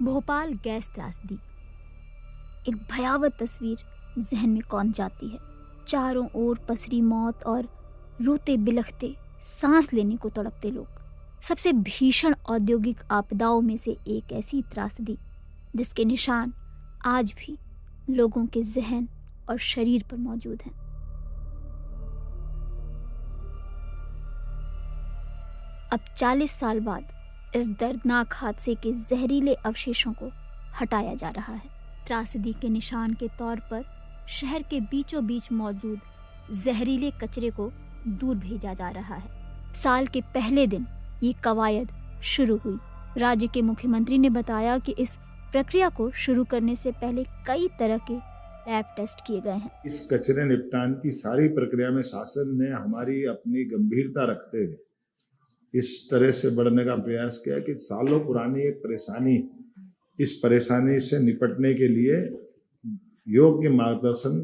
Bhopal gas त्रासदी। एक भयावह तस्वीर जहन में कौंध जाती है। चारों ओर पसरी मौत और रोते बिलखते सांस लेने को तड़पते लोग। सबसे भीषण औद्योगिक आपदाओं में से एक ऐसी त्रासदी जिसके निशान आज भी लोगों के जहन और शरीर पर मौजूद हैं। अब 40 साल बाद इस दर्दनाक हादसे के जहरीले अवशेषों को हटाया जा रहा है। त्रासदी के निशान के तौर पर शहर के बीचों बीच मौजूद जहरीले कचरे को दूर भेजा जा रहा है। साल के पहले दिन ये कवायद शुरू हुई। राज्य के मुख्यमंत्री ने बताया कि इस प्रक्रिया को शुरू करने से पहले कई तरह के लैब टेस्ट किए गए हैं। इस कचरे निपटान की सारी प्रक्रिया में शासन ने हमारी अपनी गंभीरता रखते हुए इस तरह से बढ़ने का प्रयास किया कि सालों पुरानी एक परेशानी, इस परेशानी से निपटने के लिए योग्य मार्गदर्शन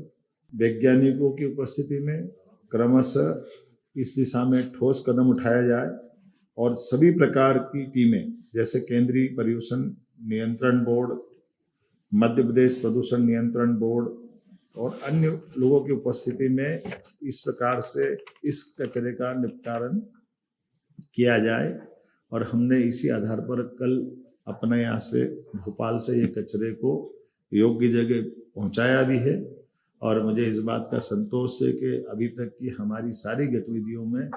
वैज्ञानिकों की उपस्थिति में क्रमशः इस दिशा में ठोस कदम उठाया जाए और सभी प्रकार की टीमें जैसे केंद्रीय प्रदूषण नियंत्रण बोर्ड, मध्य प्रदेश प्रदूषण नियंत्रण बोर्ड और अन्य लोगों की उपस्थिति में इस प्रकार से इस कचरे का निपटान किया जाए। और हमने इसी आधार पर कल अपने यहाँ से भोपाल से ये कचरे को योग्य जगह पहुंचाया भी है। और मुझे इस बात का संतोष है कि अभी तक की हमारी सारी गतिविधियों में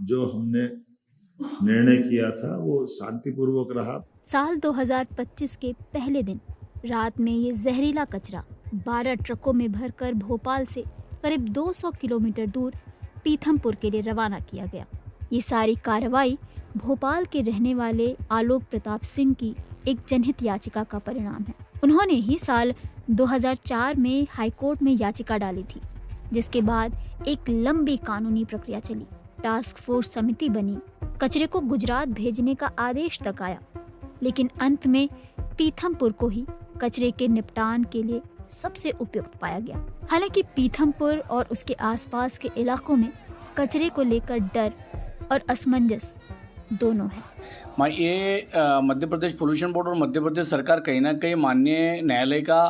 जो हमने निर्णय किया था वो शांतिपूर्वक रहा। साल 2025 के पहले दिन रात में ये जहरीला कचरा 12 ट्रकों में भरकर भोपाल से करीब 200 किलोमीटर दूर पीथमपुर के लिए रवाना किया गया। ये सारी कार्रवाई भोपाल के रहने वाले आलोक प्रताप सिंह की एक जनहित याचिका का परिणाम है। उन्होंने ही साल 2004 में हाईकोर्ट में याचिका डाली थी, जिसके बाद एक लंबी कानूनी प्रक्रिया चली। टास्क फोर्स समिति बनी, कचरे को गुजरात भेजने का आदेश तक आया, लेकिन अंत में पीथमपुर को ही कचरे के निपटान के लिए सबसे उपयुक्त पाया गया। हालांकि पीथमपुर और उसके आसपास के इलाकों में कचरे को लेकर डर और असमंजस दोनों है। ये मध्य प्रदेश पोल्यूशन बोर्ड और मध्य प्रदेश सरकार कहीं ना कहीं माननीय न्यायालय का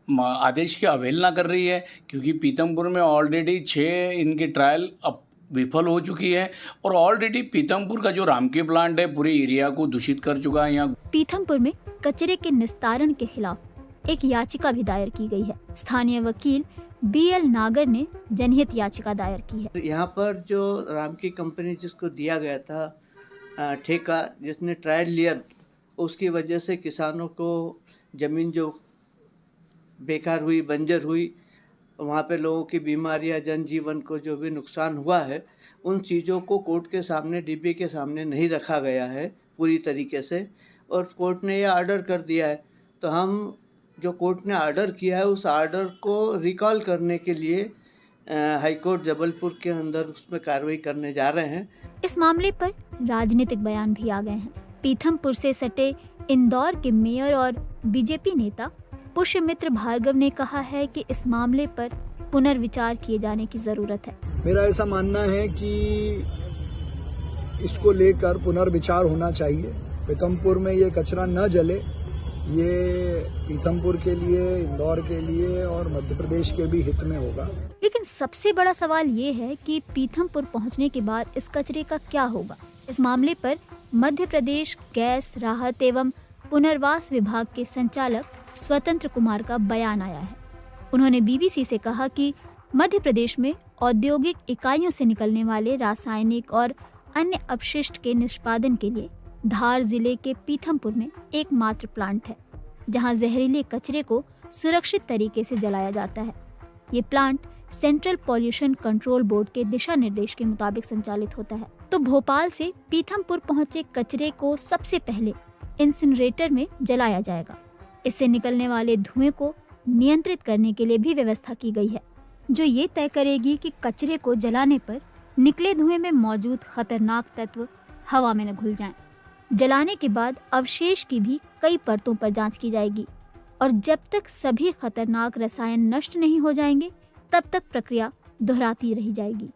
आदेश की अवहेलना कर रही है, क्योंकि पीथमपुर में ऑलरेडी 6 इनकी ट्रायल अब विफल हो चुकी है और ऑलरेडी पीथमपुर का जो रामकी प्लांट है पूरे एरिया को दूषित कर चुका है। यहाँ पीथमपुर में कचरे के निस्तारण के खिलाफ एक याचिका भी दायर की गई है। स्थानीय वकील BL नागर ने जनहित याचिका दायर की है। यहाँ पर जो रामकी कंपनी जिसको दिया गया था ठेका, जिसने ट्रायल लिया, उसकी वजह से किसानों को ज़मीन जो बेकार हुई, बंजर हुई, वहाँ पे लोगों की बीमारियाँ, जनजीवन को जो भी नुकसान हुआ है, उन चीज़ों को कोर्ट के सामने, DB के सामने नहीं रखा गया है पूरी तरीके से, और कोर्ट ने यह आर्डर कर दिया है। तो हम जो कोर्ट ने आर्डर किया है उस आर्डर को रिकॉल करने के लिए हाई कोर्ट जबलपुर के अंदर उसमें कार्रवाई करने जा रहे हैं। इस मामले पर राजनीतिक बयान भी आ गए हैं। पीथमपुर से सटे इंदौर के मेयर और BJP नेता पुष्यमित्र भार्गव ने कहा है कि इस मामले पर पुनर्विचार किए जाने की जरूरत है। मेरा ऐसा मानना है कि इसको लेकर पुनर्विचार होना चाहिए। पीथमपुर में ये कचरा न जले, ये पीथमपुर के लिए, इंदौर के लिए और मध्य प्रदेश के भी हित में होगा। लेकिन सबसे बड़ा सवाल ये है कि पीथमपुर पहुंचने के बाद इस कचरे का क्या होगा। इस मामले पर मध्य प्रदेश गैस राहत एवं पुनर्वास विभाग के संचालक स्वतंत्र कुमार का बयान आया है। उन्होंने BBC से कहा कि मध्य प्रदेश में औद्योगिक इकाइयों से निकलने वाले रासायनिक और अन्य अपशिष्ट के निष्पादन के लिए धार जिले के पीथमपुर में एकमात्र प्लांट है, जहां जहरीले कचरे को सुरक्षित तरीके से जलाया जाता है। ये plant central pollution control board के दिशा निर्देश के मुताबिक संचालित होता है। तो भोपाल से पीथमपुर पहुंचे कचरे को सबसे पहले इंसिनरेटर में जलाया जाएगा। इससे निकलने वाले धुएं को नियंत्रित करने के लिए भी व्यवस्था की गई है, जो ये तय करेगी कि कचरे को जलाने पर निकले धुएं में मौजूद खतरनाक तत्व हवा में न घुल जाएं। जलाने के बाद अवशेष की भी कई परतों पर जांच की जाएगी और जब तक सभी खतरनाक रसायन नष्ट नहीं हो जाएंगे, तब तक प्रक्रिया दोहराती रही जाएगी।